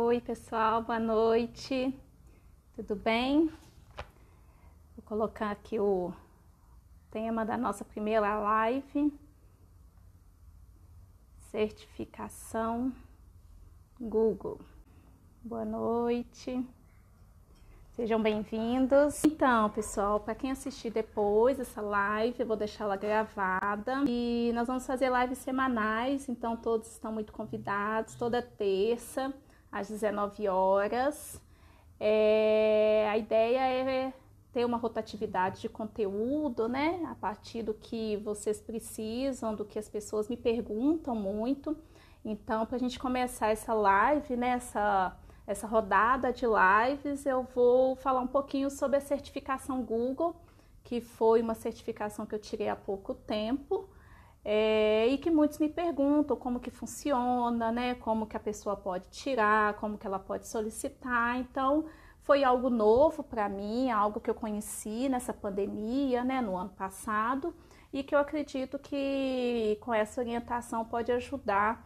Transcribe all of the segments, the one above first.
Oi, pessoal, boa noite. Tudo bem? Vou colocar aqui o tema da nossa primeira live. Certificação Google. Boa noite. Sejam bem-vindos. Então, pessoal, para quem assistir depois essa live, eu vou deixar ela gravada. E nós vamos fazer lives semanais, então todos estão muito convidados, toda terça, às 19 horas. A ideia é ter uma rotatividade de conteúdo, né? A partir do que vocês precisam, do que as pessoas me perguntam muito. Então, para a gente começar essa live, né? Essa rodada de lives, eu vou falar um pouquinho sobre a certificação Google, que foi uma certificação que eu tirei há pouco tempo, e que muitos me perguntam como que funciona, né? Como que a pessoa pode tirar, como que ela pode solicitar. Então, foi algo novo para mim, algo que eu conheci nessa pandemia, né? No ano passado, e que eu acredito que com essa orientação pode ajudar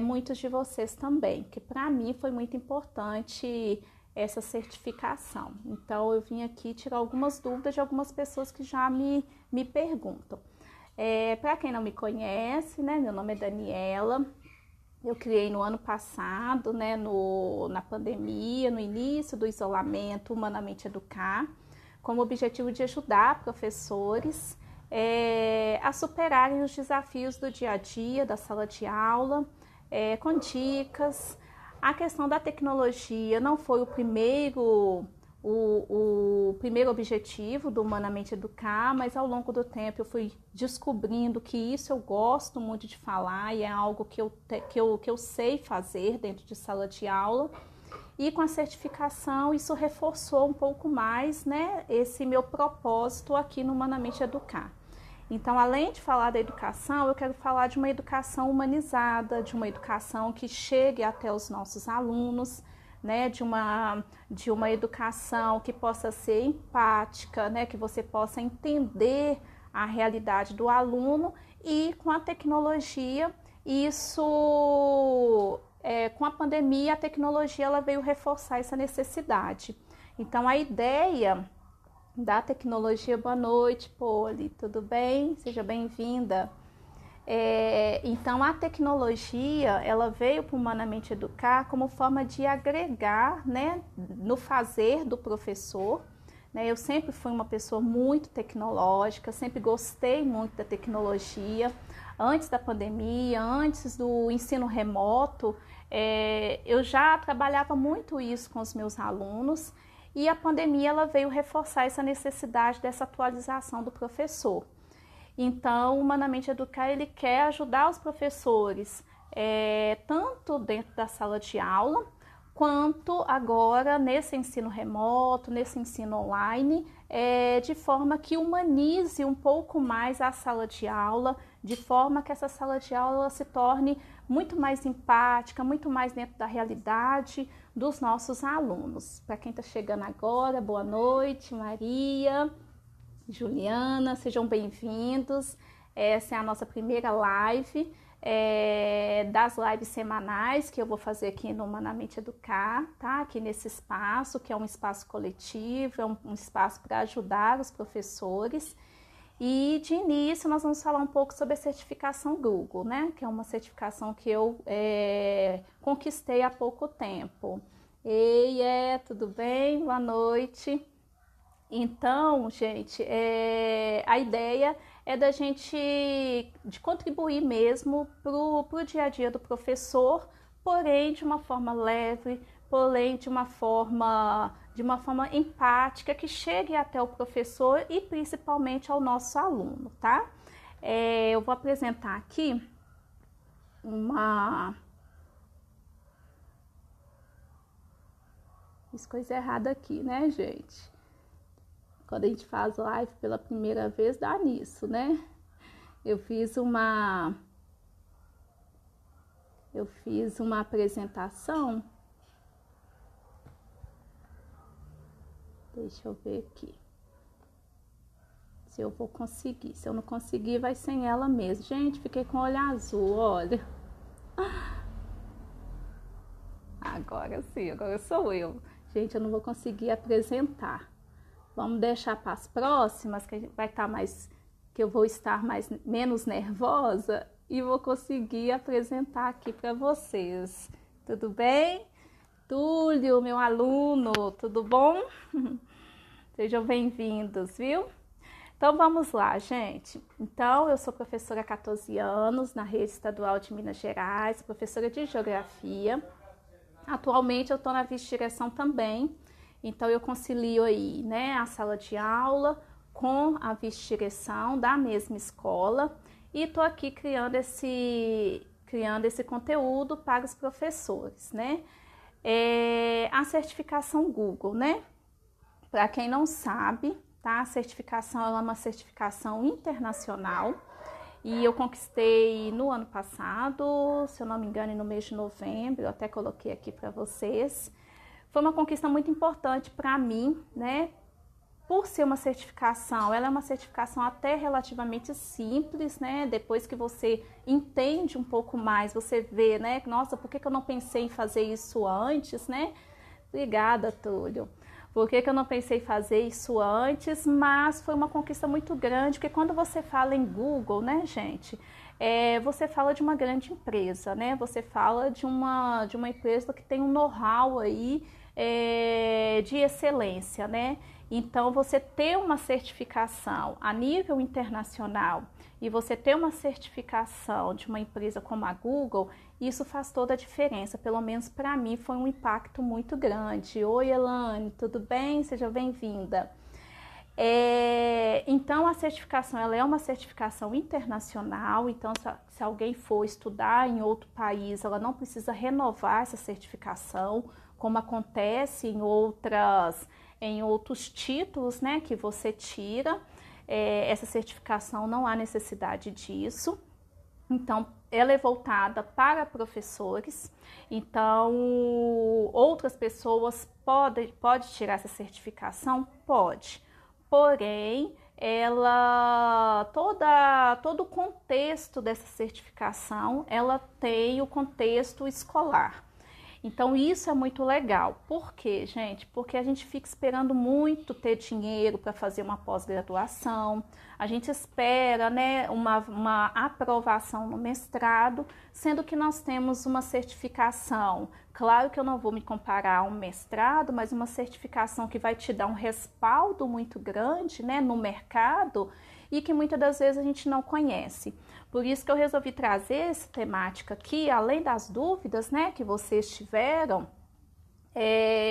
muitos de vocês também, que para mim foi muito importante essa certificação. Então eu vim aqui tirar algumas dúvidas de algumas pessoas que já me perguntam. Para quem não me conhece, né, meu nome é Daniela, eu criei no ano passado, né, na pandemia, no início do isolamento, Humanamente Educar, com o objetivo de ajudar professores a superarem os desafios do dia a dia, da sala de aula, com dicas. A questão da tecnologia não foi o primeiro objetivo do Humanamente Educar, mas ao longo do tempo eu fui descobrindo que isso eu gosto muito de falar e é algo que eu sei fazer dentro de sala de aula. E com a certificação isso reforçou um pouco mais, né, esse meu propósito aqui no Humanamente Educar. Então, além de falar da educação, eu quero falar de uma educação humanizada, de uma educação que chegue até os nossos alunos, né? De uma educação que possa ser empática, né? Que você possa entender a realidade do aluno e com a tecnologia, com a pandemia, a tecnologia ela veio reforçar essa necessidade. Então, a ideia da tecnologia, boa noite, Poli, tudo bem? Seja bem-vinda. Então, a tecnologia, ela veio para o Humanamente Educar como forma de agregar, né, no fazer do professor, né? Eu sempre fui uma pessoa muito tecnológica, sempre gostei muito da tecnologia. Antes da pandemia, antes do ensino remoto, eu já trabalhava muito isso com os meus alunos. E a pandemia ela veio reforçar essa necessidade dessa atualização do professor. Então, o Humanamente Educar ele quer ajudar os professores, tanto dentro da sala de aula, quanto agora nesse ensino remoto, nesse ensino online, de forma que humanize um pouco mais a sala de aula, de forma que essa sala de aula se torne muito mais empática, muito mais dentro da realidade dos nossos alunos. Para quem está chegando agora, boa noite, Maria, Juliana, sejam bem-vindos. Essa é a nossa primeira live das lives semanais que eu vou fazer aqui no Humanamente Educar, tá? Aqui nesse espaço, que é um espaço coletivo, é um espaço para ajudar os professores. E de início nós vamos falar um pouco sobre a certificação Google, né? Que é uma certificação que eu conquistei há pouco tempo. Ei, tudo bem? Boa noite. Então, gente, a ideia é da gente de contribuir mesmo para o dia a dia do professor, porém de uma forma leve, porém de uma forma empática, que chegue até o professor e principalmente ao nosso aluno, tá? Eu vou apresentar aqui Fiz coisa errada aqui, né, gente? Quando a gente faz live pela primeira vez, dá nisso, né? Eu fiz uma apresentação. Deixa eu ver aqui. Se eu vou conseguir. Se eu não conseguir, vai sem ela mesmo. Gente, fiquei com o olho azul, olha. Agora sim, agora sou eu. Gente, eu não vou conseguir apresentar. Vamos deixar para as próximas, que vai estar mais, que eu vou estar menos nervosa e vou conseguir apresentar aqui para vocês. Tudo bem? Túlio, meu aluno, tudo bom? Sejam bem-vindos, viu? Então vamos lá, gente. Então, eu sou professora há 14 anos na Rede Estadual de Minas Gerais, professora de Geografia. Atualmente eu estou na vice-direção também, então eu concilio aí, né, a sala de aula com a vice-direção da mesma escola e estou aqui criando esse conteúdo para os professores, né? A certificação Google, né? Para quem não sabe, tá? A certificação ela é uma certificação internacional e eu conquistei no ano passado, se eu não me engano, no mês de novembro, eu até coloquei aqui para vocês. Foi uma conquista muito importante para mim, né? Por ser uma certificação, ela é uma certificação até relativamente simples, né? Depois que você entende um pouco mais, você vê, né? Nossa, por que eu não pensei em fazer isso antes, né? Obrigada, Túlio. Por que eu não pensei em fazer isso antes? Mas foi uma conquista muito grande, porque quando você fala em Google, né, gente? Você fala de uma grande empresa, né? Você fala de uma empresa que tem um know-how aí de excelência, né? Então, você ter uma certificação a nível internacional e você ter uma certificação de uma empresa como a Google, isso faz toda a diferença, pelo menos para mim foi um impacto muito grande. Oi, Elane, tudo bem? Seja bem-vinda. Então, a certificação ela é uma certificação internacional, então se alguém for estudar em outro país, ela não precisa renovar essa certificação, como acontece em outros títulos, né, que você tira. Essa certificação não há necessidade disso. Então, ela é voltada para professores, então outras pessoas podem tirar essa certificação? Pode, porém, todo o contexto dessa certificação, ela tem o contexto escolar. Então, isso é muito legal. Por quê, gente? Porque a gente fica esperando muito ter dinheiro para fazer uma pós-graduação, a gente espera, né, uma aprovação no mestrado, sendo que nós temos uma certificação. Claro que eu não vou me comparar a um mestrado, mas uma certificação que vai te dar um respaldo muito grande, né, no mercado e que muitas das vezes a gente não conhece. Por isso que eu resolvi trazer essa temática aqui, além das dúvidas, né, que vocês tiveram,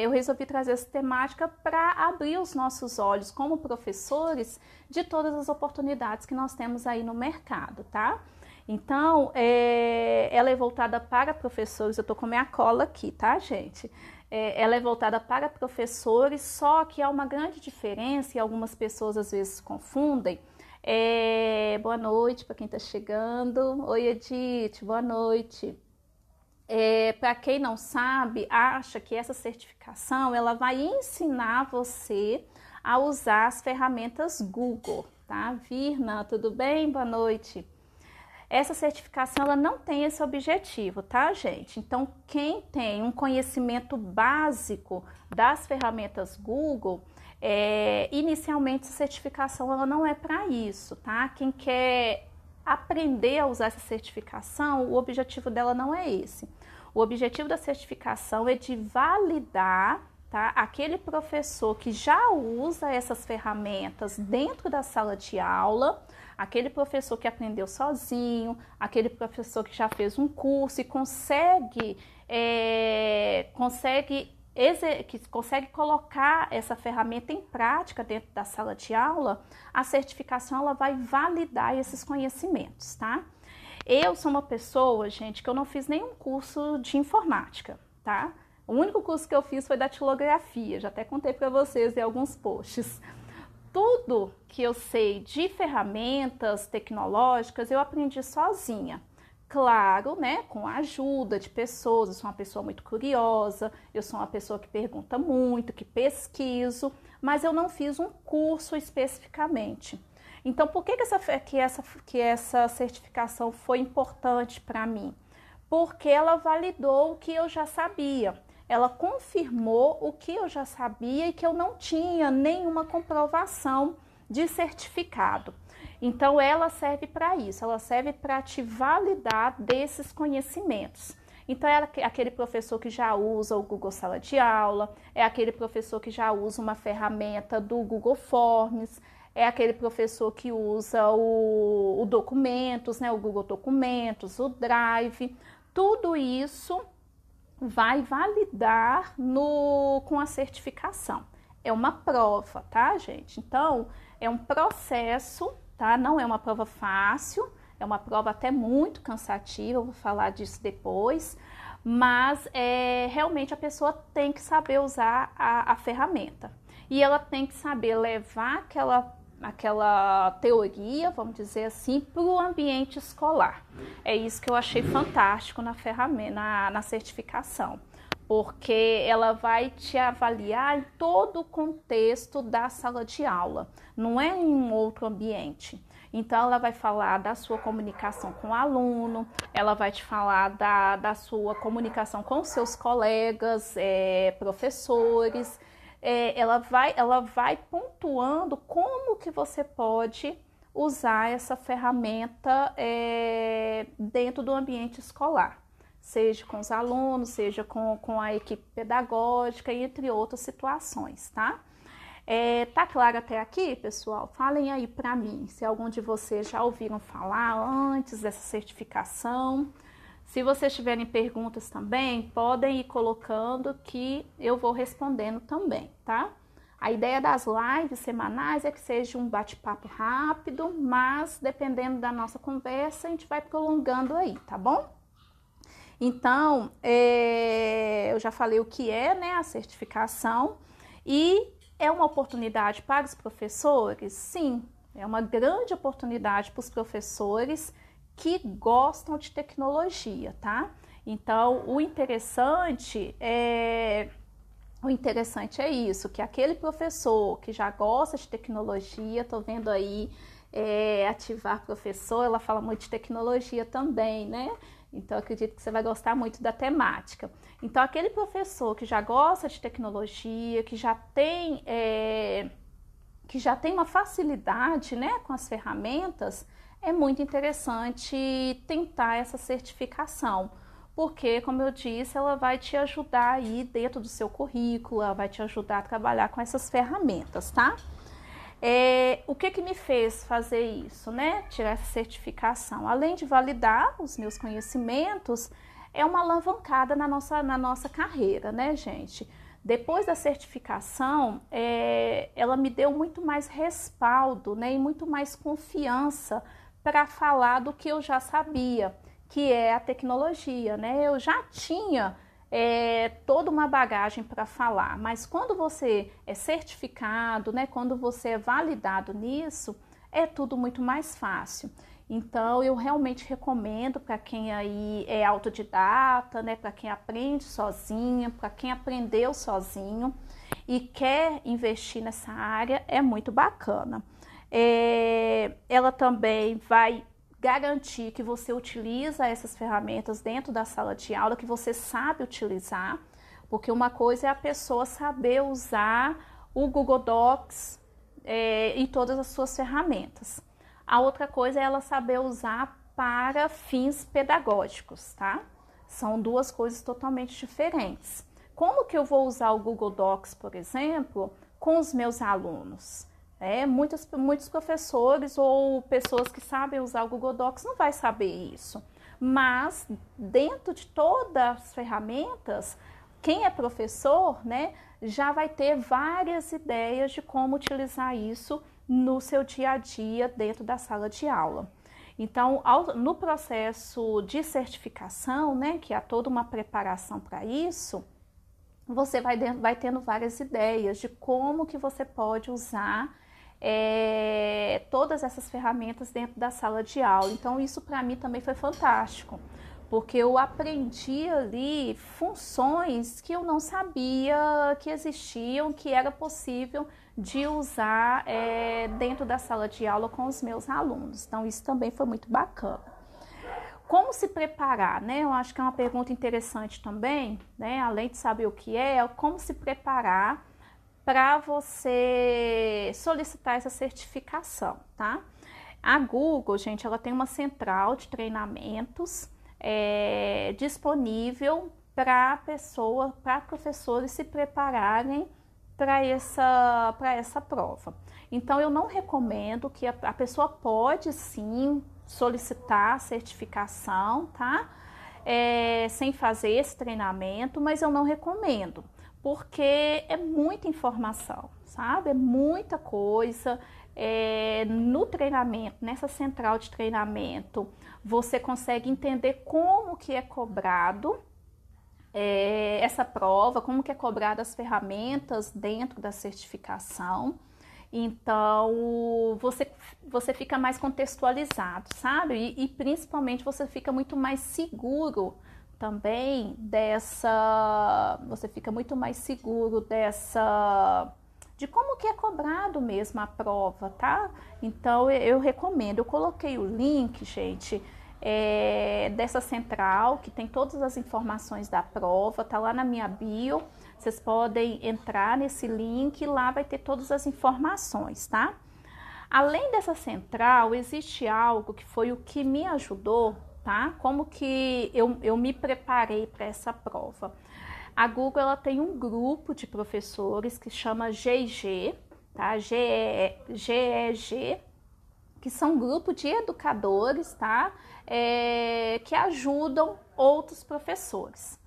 eu resolvi trazer essa temática para abrir os nossos olhos como professores de todas as oportunidades que nós temos aí no mercado, tá? Então, ela é voltada para professores, eu tô com minha cola aqui, tá, gente? Ela é voltada para professores, só que há uma grande diferença e algumas pessoas às vezes confundem. Boa noite para quem está chegando. Oi, Edith, boa noite. Para quem não sabe, acha que essa certificação ela vai ensinar você a usar as ferramentas Google, tá? Virna, tudo bem? Boa noite. Essa certificação ela não tem esse objetivo, tá, gente? Então, quem tem um conhecimento básico das ferramentas Google, inicialmente a certificação ela não é para isso, tá? Quem quer aprender a usar essa certificação, o objetivo dela não é esse. O objetivo da certificação é de validar, tá, aquele professor que já usa essas ferramentas dentro da sala de aula, aquele professor que aprendeu sozinho, aquele professor que já fez um curso e consegue colocar essa ferramenta em prática dentro da sala de aula. A certificação ela vai validar esses conhecimentos, tá? Eu sou uma pessoa, gente, que eu não fiz nenhum curso de informática, tá? O único curso que eu fiz foi datilografia, já até contei para vocês em alguns posts. Tudo que eu sei de ferramentas tecnológicas eu aprendi sozinha. Claro, né, com a ajuda de pessoas, eu sou uma pessoa muito curiosa, eu sou uma pessoa que pergunta muito, que pesquiso, mas eu não fiz um curso especificamente. Então, por que essa certificação foi importante para mim? Porque ela validou o que eu já sabia. ela confirmou o que eu já sabia e que eu não tinha nenhuma comprovação de certificado. Então, ela serve para isso, ela serve para te validar desses conhecimentos. Então, é aquele professor que já usa o Google Sala de Aula, é aquele professor que já usa uma ferramenta do Google Forms, é aquele professor que usa o Documentos, né, o Google Documentos, o Drive. Tudo isso vai validar com a certificação. É uma prova, tá, gente? Então, é um processo, tá? Não é uma prova fácil, é uma prova até muito cansativa, eu vou falar disso depois, mas realmente a pessoa tem que saber usar a ferramenta. E ela tem que saber levar aquela teoria, vamos dizer assim, para o ambiente escolar. É isso que eu achei fantástico na ferramenta, na certificação, porque ela vai te avaliar em todo o contexto da sala de aula, não é em um outro ambiente. Então, ela vai falar da sua comunicação com o aluno, ela vai te falar da sua comunicação com seus colegas, professores. Ela vai pontuando como que você pode usar essa ferramenta dentro do ambiente escolar, seja com os alunos, seja com a equipe pedagógica, entre outras situações, tá? Tá claro até aqui, pessoal? Falem aí para mim se algum de vocês já ouviram falar antes dessa certificação. Se vocês tiverem perguntas também, podem ir colocando que eu vou respondendo também, tá? A ideia das lives semanais é que seja um bate-papo rápido, mas dependendo da nossa conversa, a gente vai prolongando aí, tá bom? Então, eu já falei o que é, né, a certificação, e é uma oportunidade para os professores? Sim, é uma grande oportunidade para os professores que gostam de tecnologia, tá? Então, o interessante é isso, que aquele professor que já gosta de tecnologia, tô vendo aí Ativar Professor, ela fala muito de tecnologia também, né? Então, acredito que você vai gostar muito da temática. Então, aquele professor que já gosta de tecnologia, que já tem uma facilidade, né, com as ferramentas, é muito interessante tentar essa certificação, porque, como eu disse, ela vai te ajudar aí dentro do seu currículo, ela vai te ajudar a trabalhar com essas ferramentas, tá? O que me fez fazer isso, né? Tirar essa certificação? Além de validar os meus conhecimentos, é uma alavancada na nossa carreira, né, gente? Depois da certificação, ela me deu muito mais respaldo, né, e muito mais confiança para falar do que eu já sabia, que é a tecnologia, né? Eu já tinha toda uma bagagem para falar, mas quando você é certificado, né, quando você é validado nisso, é tudo muito mais fácil. Então, eu realmente recomendo para quem aí é autodidata, né, para quem aprende sozinho, para quem aprendeu sozinho e quer investir nessa área, é muito bacana. Ela também vai garantir que você utiliza essas ferramentas dentro da sala de aula, que você sabe utilizar, porque uma coisa é a pessoa saber usar o Google Docs e todas as suas ferramentas. A outra coisa é ela saber usar para fins pedagógicos, tá? São duas coisas totalmente diferentes. Como que eu vou usar o Google Docs, por exemplo, com os meus alunos? Muitos professores ou pessoas que sabem usar o Google Docs não vai saber isso. Mas dentro de todas as ferramentas, quem é professor, né, já vai ter várias ideias de como utilizar isso no seu dia a dia dentro da sala de aula. Então, no processo de certificação, né, que há toda uma preparação para isso, você vai tendo várias ideias de como que você pode usar todas essas ferramentas dentro da sala de aula. Então, isso para mim também foi fantástico, porque eu aprendi ali funções que eu não sabia que existiam, que era possível de usar dentro da sala de aula com os meus alunos. Então, isso também foi muito bacana. como se preparar, né? Eu acho que é uma pergunta interessante também, né? Além de saber o que é como se preparar para você solicitar essa certificação, tá? A Google, gente, ela tem uma central de treinamentos disponível para professores se prepararem para essa prova. Então, eu não recomendo que a pessoa pode sim solicitar a certificação, tá? Sem fazer esse treinamento, mas eu não recomendo, porque é muita informação, sabe? É muita coisa. No treinamento, nessa central de treinamento, você consegue entender como que é cobrado essa prova, como que é cobrado as ferramentas dentro da certificação. Então, você fica mais contextualizado, sabe? E principalmente você fica muito mais seguro também você fica muito mais seguro de como que é cobrado mesmo a prova, tá? Então, eu recomendo, eu coloquei o link, gente, dessa central, que tem todas as informações da prova, tá lá na minha bio, vocês podem entrar nesse link e lá vai ter todas as informações, tá? Além dessa central, existe algo que foi o que me ajudou, tá? Como que eu me preparei para essa prova. A Google, ela tem um grupo de professores que chama GEG, tá? GEG, que são um grupo de educadores, tá? Que ajudam outros professores.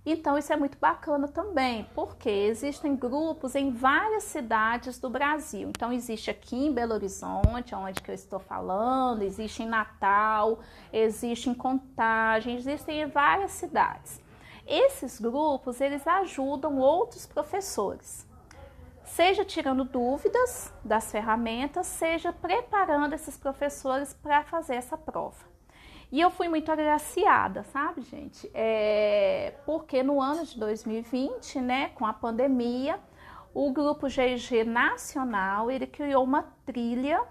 Então, isso é muito bacana também, porque existem grupos em várias cidades do Brasil. Então, existe aqui em Belo Horizonte, onde que eu estou falando, existe em Natal, existe em Contagem, existem em várias cidades. Esses grupos, eles ajudam outros professores, seja tirando dúvidas das ferramentas, seja preparando esses professores para fazer essa prova. E eu fui muito agraciada, sabe, gente? Porque no ano de 2020, né, com a pandemia, o grupo GG Nacional, ele criou uma trilha,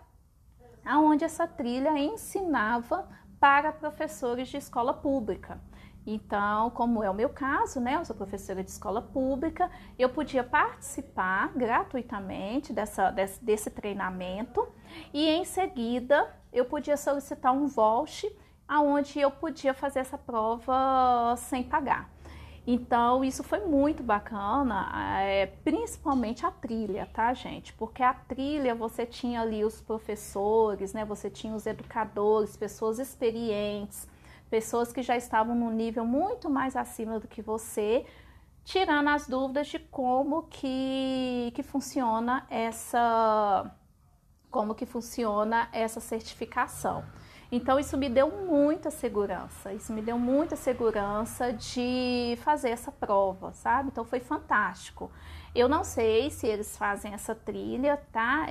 onde essa trilha ensinava para professores de escola pública. Então, como é o meu caso, né, eu sou professora de escola pública, eu podia participar gratuitamente desse treinamento e em seguida eu podia solicitar um voucher onde eu podia fazer essa prova sem pagar. Então, isso foi muito bacana, principalmente a trilha, tá, gente? Porque a trilha, você tinha ali os professores, né, você tinha os educadores, pessoas experientes, pessoas que já estavam num nível muito mais acima do que você, tirando as dúvidas de como que funciona essa certificação. Então, isso me deu muita segurança, de fazer essa prova, sabe? Então, foi fantástico. Eu não sei se eles fazem essa trilha, tá?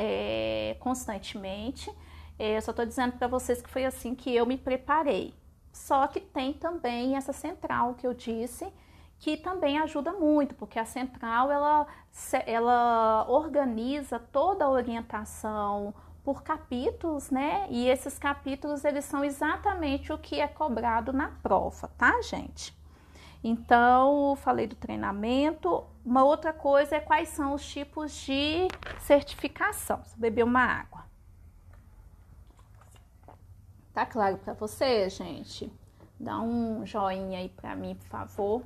Constantemente. Eu só tô dizendo para vocês que foi assim que eu me preparei. Só que tem também essa central que eu disse, que também ajuda muito, porque a central, ela organiza toda a orientação por capítulos, né? E esses capítulos, eles são exatamente o que é cobrado na prova, tá, gente? Então, falei do treinamento. Uma outra coisa é quais são os tipos de certificação. Vou beber uma água. Tá claro para você, gente? Dá um joinha aí para mim, por favor.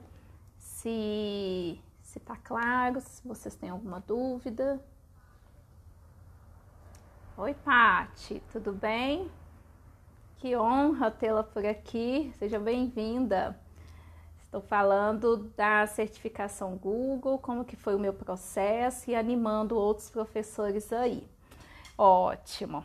Se tá claro, se vocês têm alguma dúvida. Oi, Pati, tudo bem? Que honra tê-la por aqui. Seja bem-vinda. Estou falando da certificação Google, como que foi o meu processo e animando outros professores aí. Ótimo.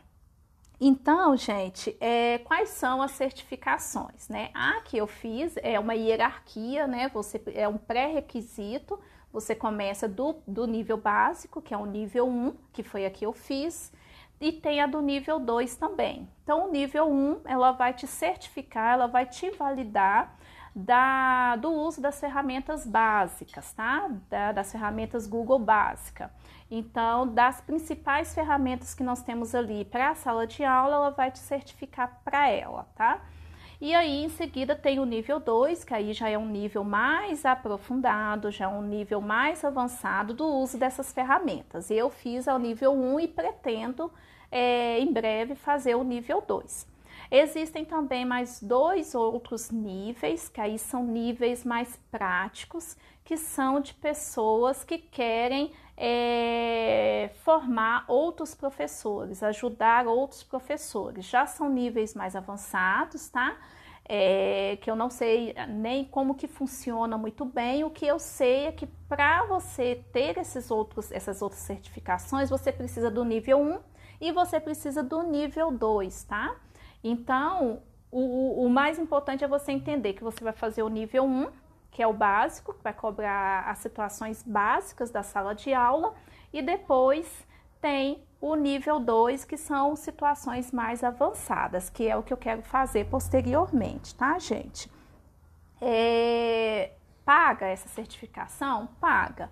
Então, gente, quais são as certificações, né? A que eu fiz é uma hierarquia, né? É um pré-requisito. Você começa do nível básico, que é o nível 1, que foi a que eu fiz, e tem a do nível 2 também. Então, o nível 1, ela vai te certificar, ela vai te validar do uso das ferramentas básicas, tá? Das ferramentas Google básica. Então, das principais ferramentas que nós temos ali para a sala de aula, ela vai te certificar para ela, tá? E aí, em seguida, tem o nível 2, que aí já é um nível mais aprofundado, já é um nível mais avançado do uso dessas ferramentas. Eu fiz ao nível 1 e pretendo, em breve, fazer o nível 2. Existem também mais 2 outros níveis, que aí são níveis mais práticos, que são de pessoas que querem formar outros professores, ajudar outros professores. Já são níveis mais avançados, tá? Que eu não sei nem como que funciona muito bem. O que eu sei é que para você ter essas outras certificações, você precisa do nível 1 e você precisa do nível 2, tá? Então, o mais importante é você entender que você vai fazer o nível 1, que é o básico, que vai cobrar as situações básicas da sala de aula, e depois tem o nível 2, que são situações mais avançadas, que é o que eu quero fazer posteriormente, tá, gente? Paga essa certificação? Paga.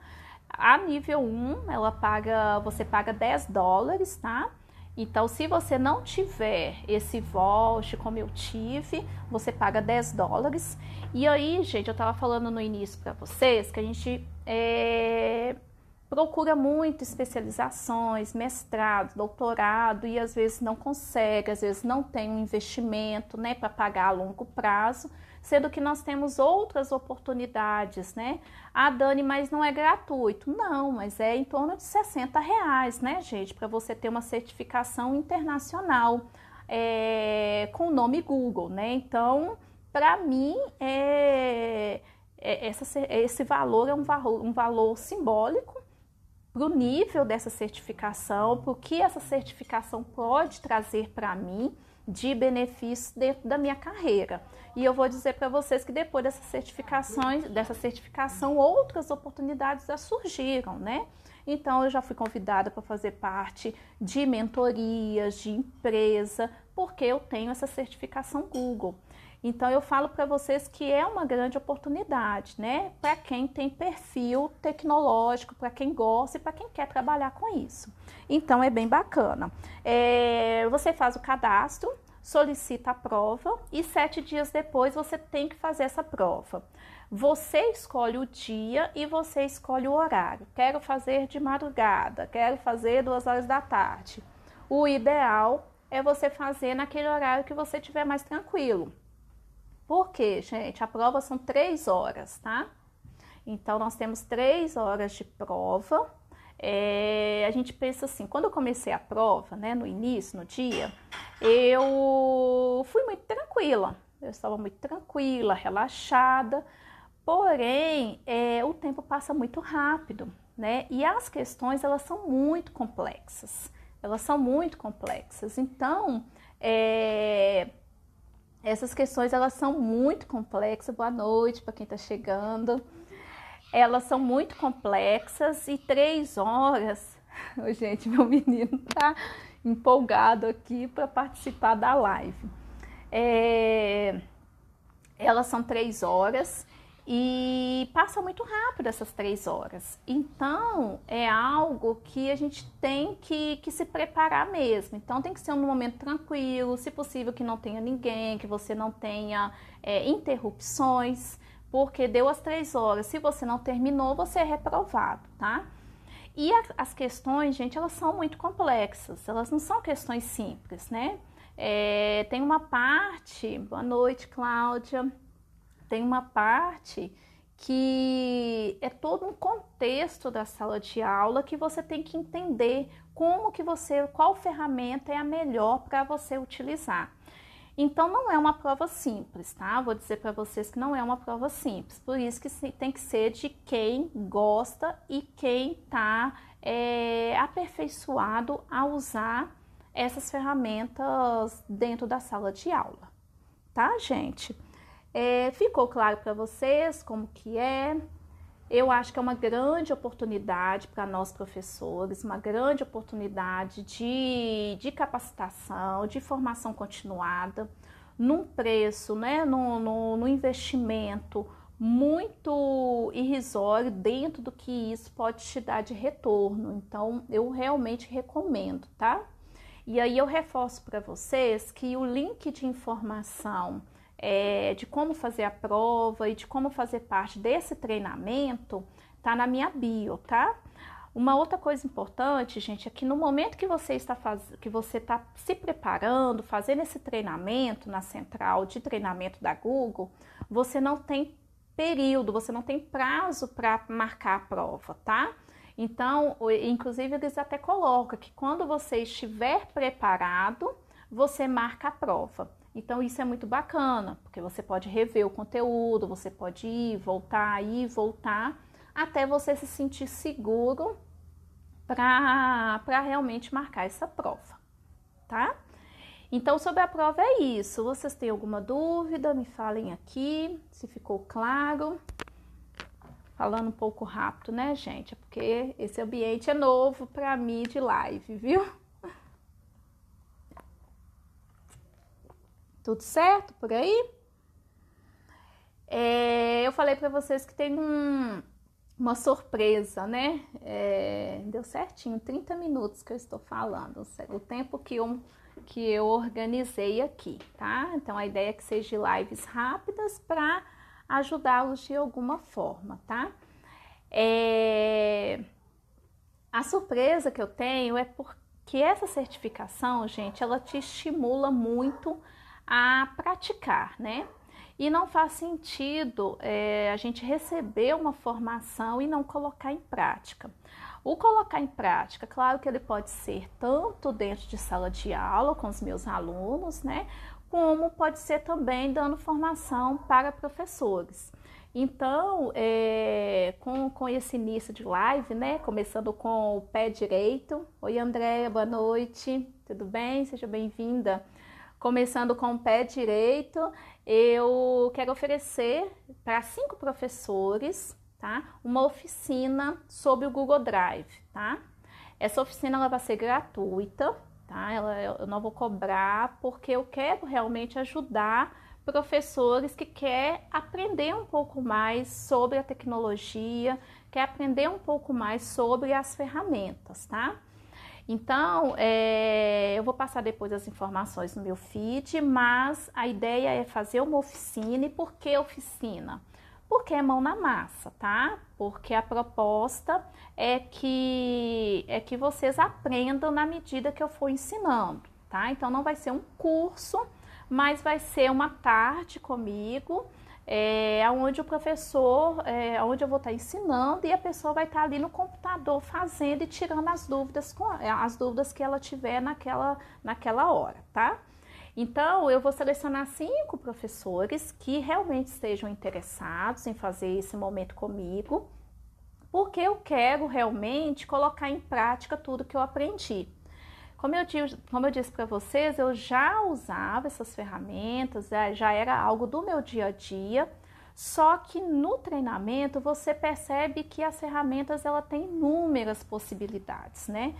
A nível 1, você paga $10, tá? Então, se você não tiver esse voucher, como eu tive, você paga $10. E aí, gente, eu tava falando no início para vocês que a gente procura muito especializações, mestrado, doutorado, e às vezes não consegue, às vezes não tem um investimento, né, para pagar a longo prazo, sendo que nós temos outras oportunidades, né? Ah, Dani, mas não é gratuito. Não, mas é em torno de R$60, né, gente, para você ter uma certificação internacional com o nome Google, né? Então, para mim, esse valor é um valor simbólico para o nível dessa certificação, para o que essa certificação pode trazer para mim de benefícios dentro da minha carreira. E eu vou dizer para vocês que depois dessa certificação, outras oportunidades já surgiram, né? Então, eu já fui convidada para fazer parte de mentorias, de empresa, porque eu tenho essa certificação Google. Então, eu falo para vocês que é uma grande oportunidade, né? Para quem tem perfil tecnológico, para quem gosta e para quem quer trabalhar com isso. Então, é bem bacana. Você faz o cadastro, solicita a prova e 7 dias depois você tem que fazer essa prova. Você escolhe o dia e você escolhe o horário. Quero fazer de madrugada, quero fazer 2 horas da tarde. O ideal é você fazer naquele horário que você estiver mais tranquilo. Por quê, gente? A prova são 3 horas, tá? Então, nós temos 3 horas de prova. A gente pensa assim, quando eu comecei a prova, né, no início, no dia, eu fui muito tranquila. Eu estava muito tranquila, relaxada. Porém, o tempo passa muito rápido, né? E as questões, elas são muito complexas. Elas são muito complexas. Então, essas questões, elas são muito complexas. Boa noite para quem está chegando. Elas são muito complexas e 3 horas... Gente, meu menino tá empolgado aqui para participar da live. Elas são 3 horas e passa muito rápido essas 3 horas. Então, é algo que a gente tem que se preparar mesmo. Então, tem que ser um momento tranquilo, se possível que não tenha ninguém, que você não tenha interrupções, porque deu as 3 horas. Se você não terminou, você é reprovado, tá? E as questões, gente, elas são muito complexas. Elas não são questões simples, né? Tem uma parte... Boa noite, Cláudia. Tem uma parte que é todo um contexto da sala de aula que você tem que entender qual ferramenta é a melhor para você utilizar. Então, não é uma prova simples, tá? Vou dizer para vocês que não é uma prova simples. Por isso que tem que ser de quem gosta e quem está aperfeiçoado a usar essas ferramentas dentro da sala de aula, tá, gente? Ficou claro para vocês como que é? Eu acho que é uma grande oportunidade para nós professores, uma grande oportunidade de capacitação, de formação continuada, num preço, né, no investimento muito irrisório dentro do que isso pode te dar de retorno. Então, eu realmente recomendo, tá? E aí eu reforço para vocês que o link de informação de como fazer a prova e de como fazer parte desse treinamento, tá na minha bio, tá? Uma outra coisa importante, gente, é que no momento que você está se preparando, fazendo esse treinamento na central de treinamento da Google, você não tem período, você não tem prazo para marcar a prova, tá? Então, inclusive eles até colocam que quando você estiver preparado, você marca a prova. Então isso é muito bacana, porque você pode rever o conteúdo, você pode ir, voltar, até você se sentir seguro para realmente marcar essa prova, tá? Então, sobre a prova é isso. Vocês têm alguma dúvida? Me falem aqui, se ficou claro. Falando um pouco rápido, né, gente? É porque esse ambiente é novo para mim de live, viu? Tudo certo por aí? Eu falei para vocês que tem uma surpresa, né? Deu certinho, 30 minutos que eu estou falando, o tempo que eu organizei aqui, tá? Então a ideia é que seja lives rápidas para ajudá-los de alguma forma, tá? A surpresa que eu tenho é porque essa certificação, gente, ela te estimula muito a praticar, né? E não faz sentido a gente receber uma formação e não colocar em prática. O colocar em prática, claro que ele pode ser tanto dentro de sala de aula com os meus alunos, né? Como pode ser também dando formação para professores. Então, com esse início de live, né? Começando com o pé direito. Oi, Andréia, boa noite. Tudo bem? Seja bem-vinda. Começando com o pé direito, eu quero oferecer para 5 professores, tá? Uma oficina sobre o Google Drive, tá? Essa oficina ela vai ser gratuita, tá? Eu não vou cobrar, porque eu quero realmente ajudar professores que querem aprender um pouco mais sobre a tecnologia, quer aprender um pouco mais sobre as ferramentas, tá? Então, eu vou passar depois as informações no meu feed, mas a ideia é fazer uma oficina. E por que oficina? Porque é mão na massa, tá? Porque a proposta é que vocês aprendam na medida que eu for ensinando, tá? Então, não vai ser um curso, mas vai ser uma tarde comigo, onde o professor, onde eu vou estar ensinando e a pessoa vai estar ali no computador fazendo e tirando as dúvidas que ela tiver naquela hora, tá? Então, eu vou selecionar 5 professores que realmente estejam interessados em fazer esse momento comigo, porque eu quero realmente colocar em prática tudo que eu aprendi. Como eu disse para vocês, eu já usava essas ferramentas, já era algo do meu dia a dia, só que no treinamento você percebe que as ferramentas ela tem inúmeras possibilidades, né?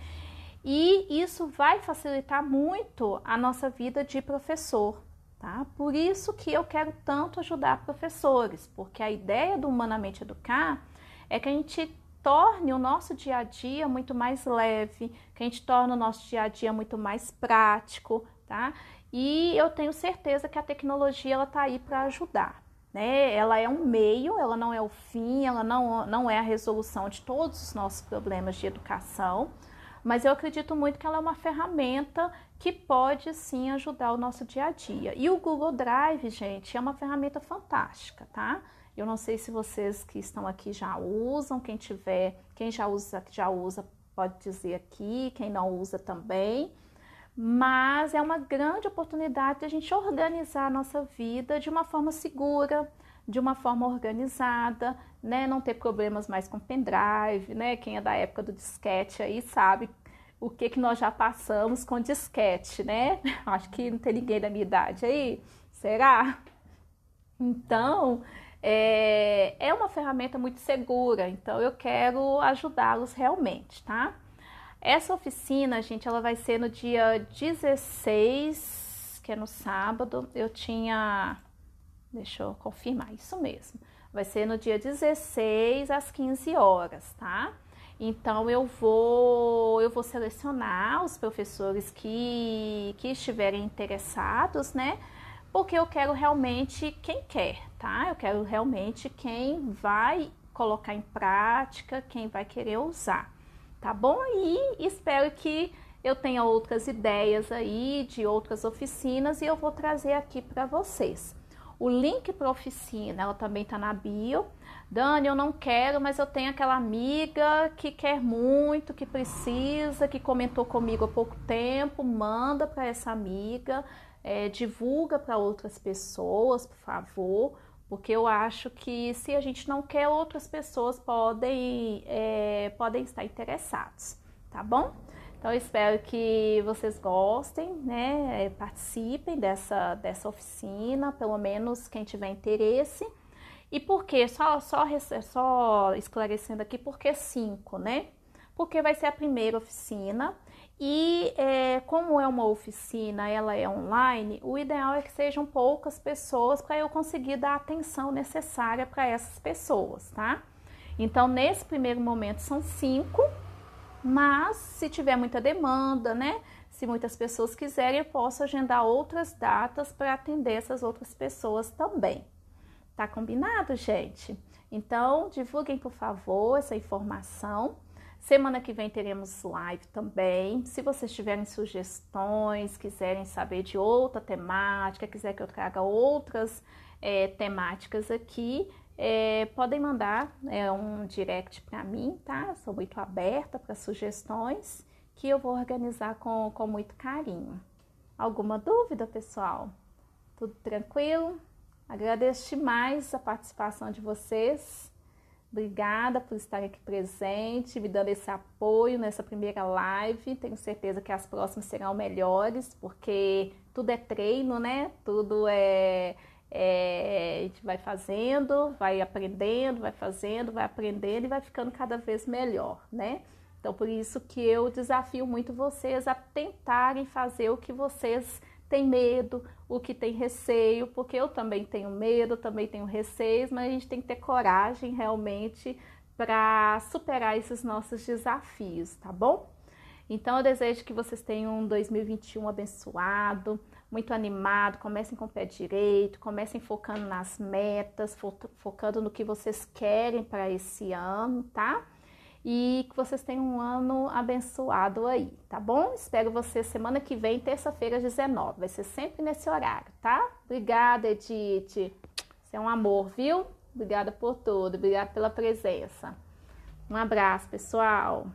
E isso vai facilitar muito a nossa vida de professor, tá? Por isso que eu quero tanto ajudar professores, porque a ideia do Humanamente Educar é que a gente torne o nosso dia a dia muito mais leve, que a gente torne o nosso dia a dia muito mais prático, tá? E eu tenho certeza que a tecnologia ela tá aí para ajudar, né? Ela é um meio, ela não é o fim, ela não é a resolução de todos os nossos problemas de educação, mas eu acredito muito que ela é uma ferramenta que pode sim ajudar o nosso dia a dia. E o Google Drive, gente, é uma ferramenta fantástica, tá? Eu não sei se vocês que estão aqui já usam, quem já usa pode dizer aqui, quem não usa também, mas é uma grande oportunidade de a gente organizar a nossa vida de uma forma segura, de uma forma organizada, né? Não ter problemas mais com pendrive, né? Quem é da época do disquete aí sabe o que nós já passamos com disquete, né? Acho que não tem ninguém da minha idade aí, será? Então, é uma ferramenta muito segura, então eu quero ajudá-los realmente, tá? Essa oficina, gente, ela vai ser no dia 16, que é no sábado. Deixa eu confirmar, isso mesmo. Vai ser no dia 16 às 15 horas, tá? Então eu vou selecionar os professores que estiverem interessados, né? porque eu quero realmente quem quer, tá? Eu quero realmente quem vai colocar em prática, quem vai querer usar, tá bom? E espero que eu tenha outras ideias aí de outras oficinas e eu vou trazer aqui para vocês. O link para a oficina, ela também está na bio. Dani, eu não quero, mas eu tenho aquela amiga que quer muito, que precisa, que comentou comigo há pouco tempo. Manda para essa amiga, divulga para outras pessoas, por favor, porque eu acho que se a gente não quer, outras pessoas podem estar interessados, tá bom? Então, eu espero que vocês gostem, né? Participem dessa oficina, pelo menos quem tiver interesse. E por quê? Só esclarecendo aqui, por que 5, né? Porque vai ser a primeira oficina e como é uma oficina, ela é online, o ideal é que sejam poucas pessoas para eu conseguir dar a atenção necessária para essas pessoas, tá? Então, nesse primeiro momento são 5. Mas se tiver muita demanda, né? Se muitas pessoas quiserem, eu posso agendar outras datas para atender essas outras pessoas também. Tá combinado, gente? Então, divulguem, por favor, essa informação. Semana que vem teremos live também. Se vocês tiverem sugestões, quiserem saber de outra temática, quiser que eu traga outras temáticas aqui, podem mandar um direct para mim, tá? Sou muito aberta para sugestões que eu vou organizar com muito carinho. Alguma dúvida, pessoal? Tudo tranquilo? Agradeço demais a participação de vocês. Obrigada por estar aqui presente, me dando esse apoio nessa primeira live. Tenho certeza que as próximas serão melhores, porque tudo é treino, né? Tudo a gente vai fazendo, vai aprendendo, vai fazendo, vai aprendendo e vai ficando cada vez melhor, né? Então, por isso que eu desafio muito vocês a tentarem fazer o que vocês têm medo, o que tem receio, porque eu também tenho medo, também tenho receios, mas a gente tem que ter coragem realmente para superar esses nossos desafios, tá bom? Então, eu desejo que vocês tenham um 2021 abençoado, muito animado, comecem com o pé direito, comecem focando nas metas, focando no que vocês querem para esse ano, tá? E que vocês tenham um ano abençoado aí, tá bom? Espero vocês semana que vem, terça-feira, às 19. Vai ser sempre nesse horário, tá? Obrigada, Edith. Você é um amor, viu? Obrigada por tudo, obrigada pela presença. Um abraço, pessoal.